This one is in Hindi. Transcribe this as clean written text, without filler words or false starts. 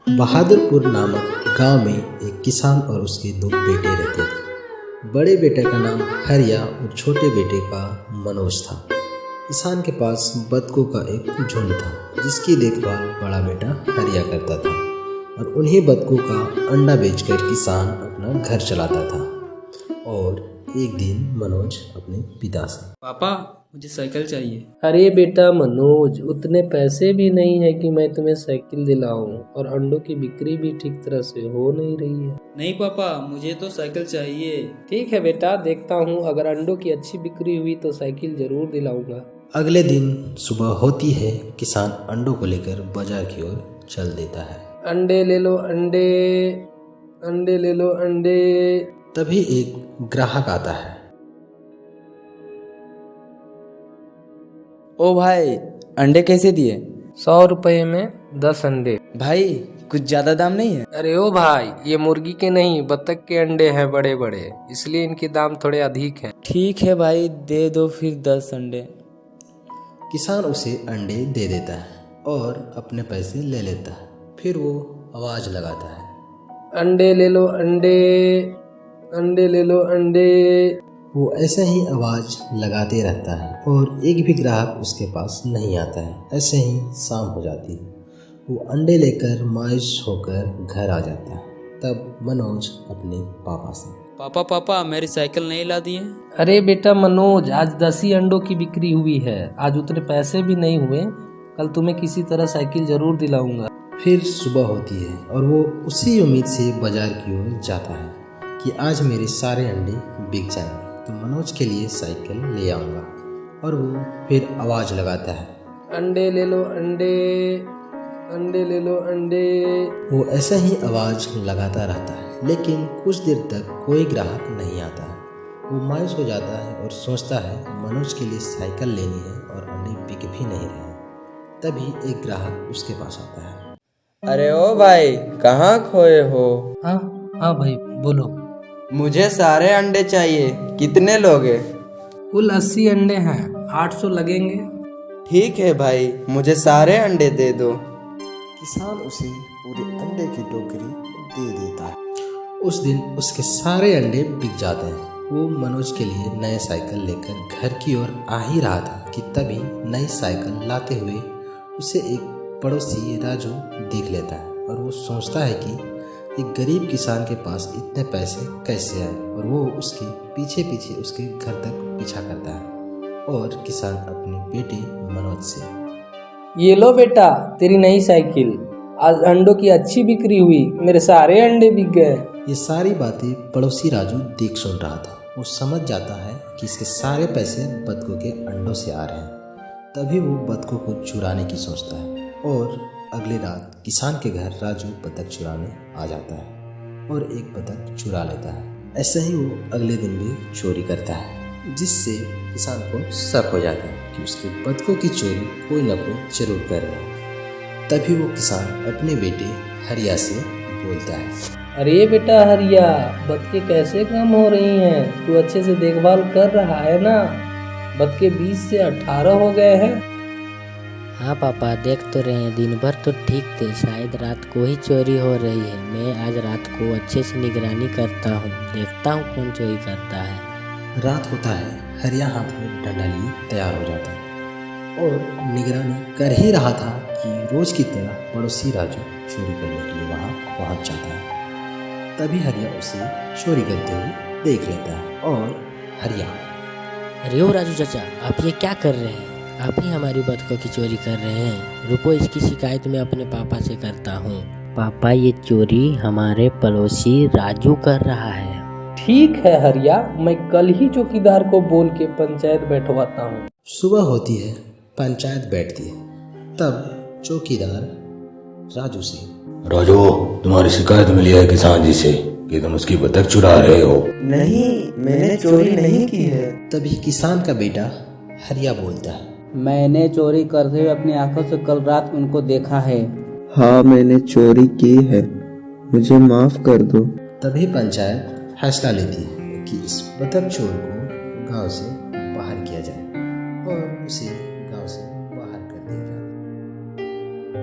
बहादुरपुर नामक गांव में एक किसान और उसके दो बेटे रहते थे। बड़े बेटे का नाम हरिया और छोटे बेटे का मनोज था। किसान के पास बतखों का एक झुंड था जिसकी देखभाल बड़ा बेटा हरिया करता था और उन्हीं बतखों का अंडा बेचकर किसान अपना घर चलाता था। और एक दिन मनोज अपने पिता से, पापा मुझे साइकिल चाहिए। अरे बेटा मनोज, उतने पैसे भी नहीं है कि मैं तुम्हें साइकिल दिलाऊं, और अंडों की बिक्री भी ठीक तरह से हो नहीं रही है। नहीं पापा, मुझे तो साइकिल चाहिए। ठीक है बेटा, देखता हूँ, अगर अंडों की अच्छी बिक्री हुई तो साइकिल जरूर दिलाऊंगा। अगले दिन सुबह होती है, किसान अंडों को लेकर बाजार की ओर चल देता है। अंडे ले लो अंडे, अंडे ले लो अंडे। तभी एक ग्राहक आता है। ओ भाई, अंडे कैसे दिए? 100 रुपए में 10 अंडे। भाई कुछ ज्यादा दाम नहीं है? अरे ओ भाई, ये मुर्गी के नहीं बतख के अंडे हैं बड़े बड़े, इसलिए इनके दाम थोड़े अधिक हैं। ठीक है भाई, दे दो फिर 10 अंडे। किसान उसे अंडे दे देता है और अपने पैसे ले लेता है। फिर वो आवाज लगाता है, अंडे ले लो अंडे, अंडे ले लो अंडे। वो ऐसे ही आवाज लगाते रहता है और एक भी ग्राहक उसके पास नहीं आता है। ऐसे ही शाम हो जाती है। वो अंडे लेकर मायूस होकर घर आ जाता है। तब मनोज अपने पापा से, पापा मेरी साइकिल नहीं ला दिए। अरे बेटा मनोज, आज 10 ही अंडों की बिक्री हुई है, आज उतने पैसे भी नहीं हुए, कल तुम्हें किसी तरह साइकिल जरूर दिलाऊंगा। फिर सुबह होती है और वो उसी उम्मीद से बाजार की ओर जाता है कि आज मेरे सारे अंडे बिक जाएंगे तो मनोज के लिए साइकिल ले आऊँगा। और वो फिर आवाज़ लगाता है, अंडे ले लो अंडे, अंडे ले लो अंडे। वो ऐसा ही आवाज़ लगाता रहता है, लेकिन कुछ देर तक कोई ग्राहक नहीं आता है। वो मायूस हो जाता है और सोचता है मनोज के लिए साइकिल लेनी है और अंडे बिक भी नहीं रहे। तभी एक ग्राहक उसके पास आता है। अरे ओ भाई, कहाँ खोए हो? हाँ हाँ भाई बोलो। मुझे सारे अंडे चाहिए, कितने लोगे? कुल 80 अंडे हैं, 800 लगेंगे। ठीक है भाई, मुझे सारे अंडे दे दो। किसान उसे पूरे अंडे की टोकरी दे देता है। उस दिन उसके सारे अंडे बिक जाते हैं। वो मनोज के लिए नए साइकिल लेकर घर की ओर आ ही रहा था कि तभी नई साइकिल लाते हुए उसे एक पड़ोसी राजू देख लेता है और वो सोचता है कि एक गरीब किसान के पास इतने पैसे कैसे आए, और वो उसके पीछे पीछे उसके घर तक पीछा करता है। और किसान अपने बेटे मनोज से, ये लो बेटा तेरी नई साइकिल, आज अंडों की अच्छी बिक्री हुई, मेरे सारे अंडे बिक गए। ये सारी बातें पड़ोसी राजू देख सुन रहा था। वो समझ जाता है कि इसके सारे पैसे बतखों के अंडों से आ रहे हैं। तभी वो बतखों को चुराने की सोचता है और अगली रात किसान के घर राजू बतख चुराने आ जाता है और एक बतख चुरा लेता है। ऐसे ही वो अगले दिन भी चोरी करता है, जिससे किसान को शक हो जाता है कि उसके बतखों की चोरी कोई न कोई जरूर कर रहा है। तभी वो किसान अपने बेटे हरिया से बोलता है, अरे बेटा हरिया, बतखे कैसे कम हो रही हैं? तू अच्छे से देखभाल कर रहा है ना? बतखे 20 से 18 हो गए हैं। हाँ पापा, देख तो रहे हैं, दिन भर तो ठीक थे, शायद रात को ही चोरी हो रही है। मैं आज रात को अच्छे से निगरानी करता हूँ, देखता हूँ कौन चोरी करता है। रात होता है, हरिया हाथ में डंडा लिए तैयार हो जाता है और निगरानी कर ही रहा था कि रोज की तरह पड़ोसी राजू चोरी करने के लिए वहाँ पहुँच जाता है। तभी हरिया उसे चोरी करते हुए देख लेता है और हरिया, अरे ओ राजू चाचा, आप ये क्या कर रहे हैं? आप ही हमारी बतखों की चोरी कर रहे हैं। रुको, इसकी शिकायत मैं अपने पापा से करता हूँ। पापा, ये चोरी हमारे पड़ोसी राजू कर रहा है। ठीक है हरिया, मैं कल ही चौकीदार को बोल के पंचायत बैठवाता हूँ। सुबह होती है, पंचायत बैठती है। तब चौकीदार राजू से, राजू, तुम्हारी शिकायत मिली है किसान जी से कि तुम उसकी बतख चुरा रहे हो। नहीं, मैंने चोरी नहीं की है। तभी किसान का बेटा हरिया बोलता है, मैंने चोरी करते हुए अपनी आंखों से कल रात उनको देखा है। हाँ, मैंने चोरी की है, मुझे माफ कर दो। तभी पंचायत फैसला लेती है कि इस बतख चोर को गांव से बाहर किया जाए और उसे